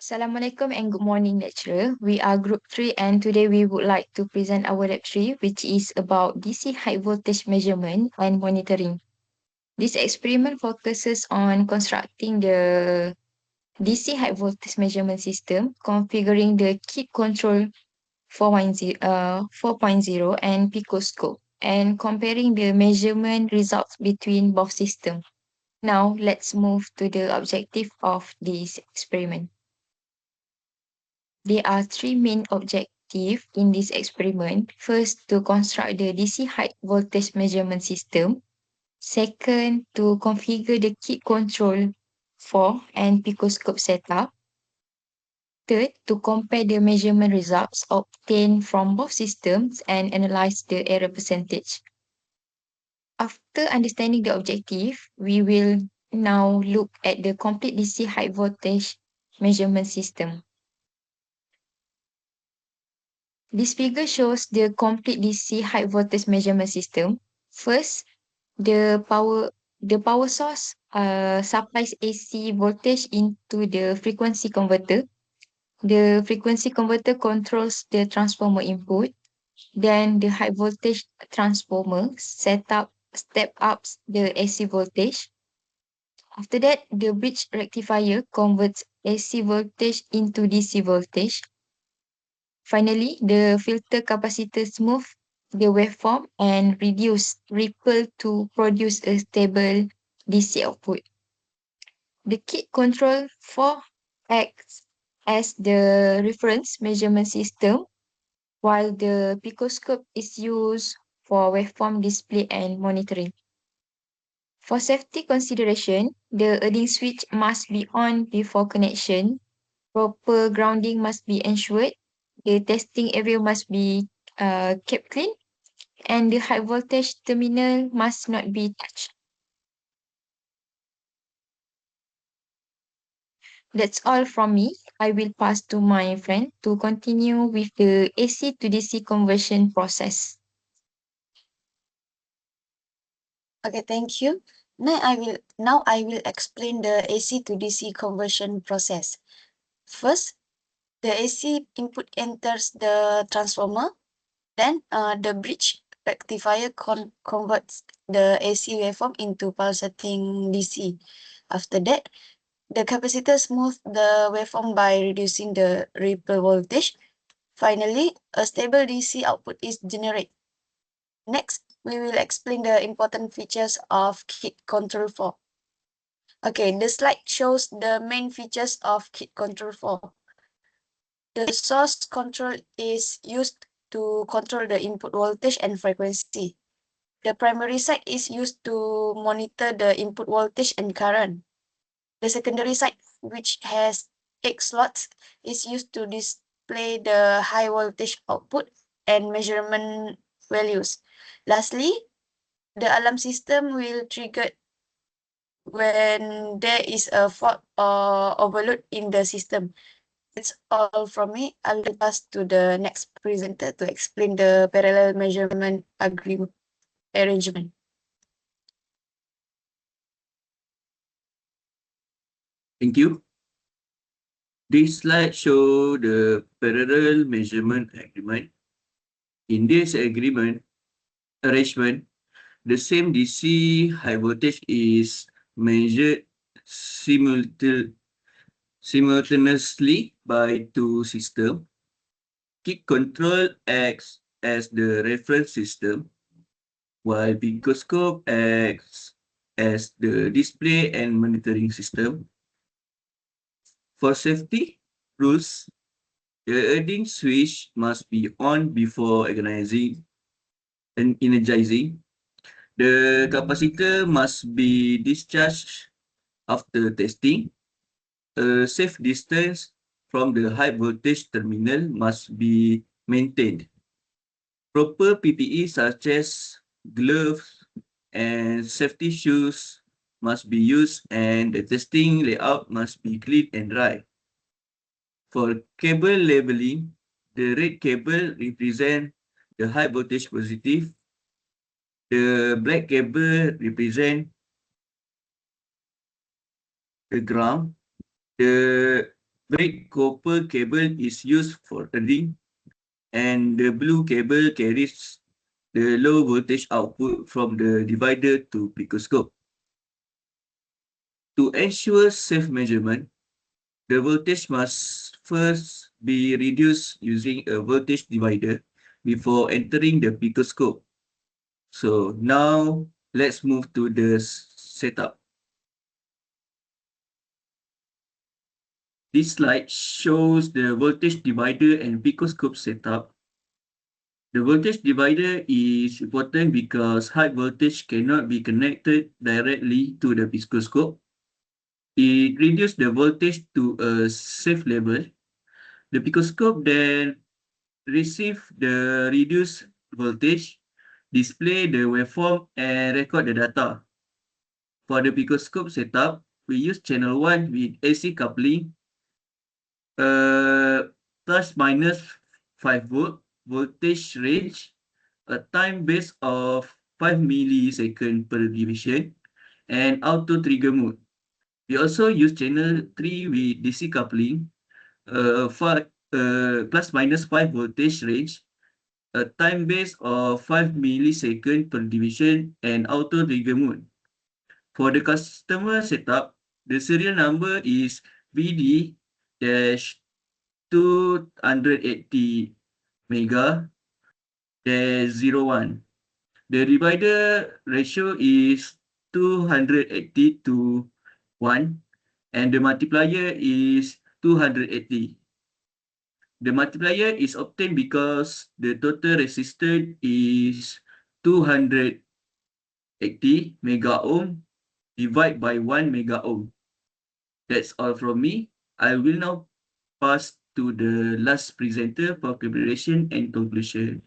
Assalamualaikum and good morning, lecturer. We are Group 3 and today we would like to present our lab 3, which is about DC high voltage measurement and monitoring. This experiment focuses on constructing the DC high voltage measurement system, configuring the kit control 4.0 and picoscope, and comparing the measurement results between both systems. Now, let's move to the objective of this experiment. There are three main objectives in this experiment. First, to construct the DC high voltage measurement system. Second, to configure the kit control for and picoscope setup. Third, to compare the measurement results obtained from both systems and analyze the error percentage. After understanding the objective, we will now look at the complete DC high voltage measurement system. This figure shows the complete DC high voltage measurement system. First, the power source supplies AC voltage into the frequency converter. The frequency converter controls the transformer input. Then the high voltage transformer step ups the AC voltage. After that, the bridge rectifier converts AC voltage into DC voltage. Finally, the filter capacitor smooth the waveform and reduce ripple to produce a stable DC output. The kit control 4 acts as the reference measurement system, while the picoscope is used for waveform display and monitoring. For safety consideration, the earning switch must be on before connection. Proper grounding must be ensured. The testing area must be kept clean, and the high voltage terminal must not be touched. That's all from me. I will pass to my friend to continue with the AC to DC conversion process. Okay, thank you. Now I will explain the AC to DC conversion process. First, the AC input enters the transformer. Then the bridge rectifier converts the AC waveform into pulsating DC. After that, the capacitor smooths the waveform by reducing the ripple voltage. Finally, a stable DC output is generated. Next, we will explain the important features of kit control 4. Okay, the slide shows the main features of kit control 4. The source control is used to control the input voltage and frequency. The primary side is used to monitor the input voltage and current. The secondary side, which has 8 slots, is used to display the high voltage output and measurement values. Lastly, the alarm system will trigger when there is a fault or overload in the system. That's all from me. I will pass to the next presenter to explain the parallel measurement arrangement. Thank you. This slide shows the parallel measurement agreement. In this arrangement, the same DC high voltage is measured simultaneously by two systems. Kit control acts as the reference system, while picoscope acts as the display and monitoring system. For safety rules, the earning switch must be on before energizing. The capacitor must be discharged after testing. A safe distance from the high voltage terminal must be maintained. Proper PPE such as gloves and safety shoes must be used, and the testing layout must be clean and dry. For cable labeling, the red cable represents the high voltage positive. The black cable represents the ground. The red copper cable is used for running, and the blue cable carries the low voltage output from the divider to picoscope. To ensure safe measurement, the voltage must first be reduced using a voltage divider before entering the picoscope. So now let's move to the setup. This slide shows the voltage divider and picoscope setup. The voltage divider is important because high voltage cannot be connected directly to the picoscope. It reduces the voltage to a safe level. The picoscope then receive the reduced voltage, display the waveform, and record the data. For the picoscope setup, we use channel 1 with AC coupling, plus minus 5 volt, voltage range, a time base of 5 millisecond per division, and auto trigger mode. We also use channel 3 with DC coupling, plus minus 5 voltage range, a time base of 5 millisecond per division, and auto trigger mode. For the customer setup, the serial number is BD-280 mega 01. The divider ratio is 280 to 1, and the multiplier is 280. The multiplier is obtained because the total resistance is 280 mega ohm divided by 1 mega ohm. That's all from me. I will now pass to the last presenter for calibration and conclusion.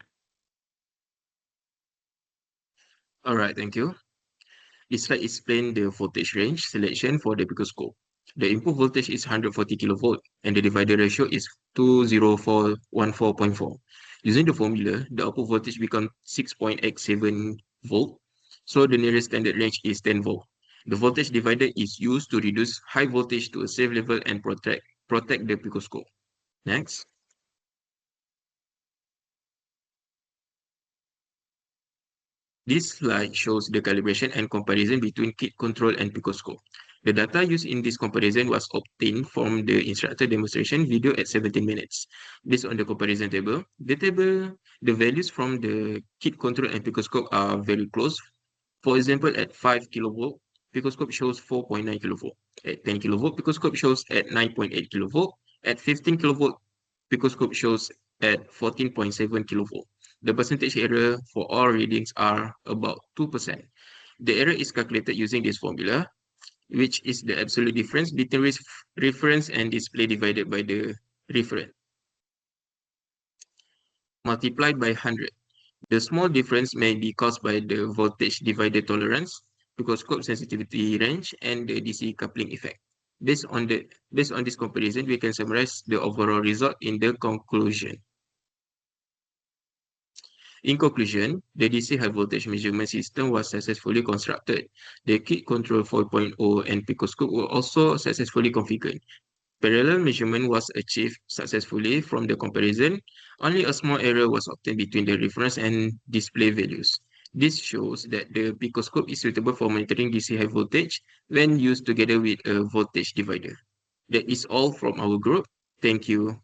All right, thank you. This slide explains the voltage range selection for the picoscope. The input voltage is 140 kilovolt and the divider ratio is 20414.4. Using the formula, the output voltage becomes 6.87 volt, so the nearest standard range is 10 volt. The voltage divider is used to reduce high voltage to a safe level and protect the picoscope. Next. This slide shows the calibration and comparison between kit control and picoscope. The data used in this comparison was obtained from the instructor demonstration video at 17 minutes. Based on the comparison table, the values from the kit control and picoscope are very close. For example, at 5 kilovolt, picoscope shows 4.9 kilovolt. At 10 kilovolt, picoscope shows at 9.8 kilovolt. At 15 kilovolt, picoscope shows at 14.7 kilovolt. The percentage error for all readings are about 2%. The error is calculated using this formula, which is the absolute difference between reference and display divided by the reference, multiplied by 100. The small difference may be caused by the voltage divider tolerance, picoscope sensitivity range, and the DC coupling effect. Based on this comparison, we can summarize the overall result in the conclusion. In conclusion, the DC high voltage measurement system was successfully constructed. The kit control 4.0 and picoscope were also successfully configured. Parallel measurement was achieved successfully from the comparison. Only a small error was obtained between the reference and display values. This shows that the picoscope is suitable for monitoring DC high voltage when used together with a voltage divider. That is all from our group. Thank you.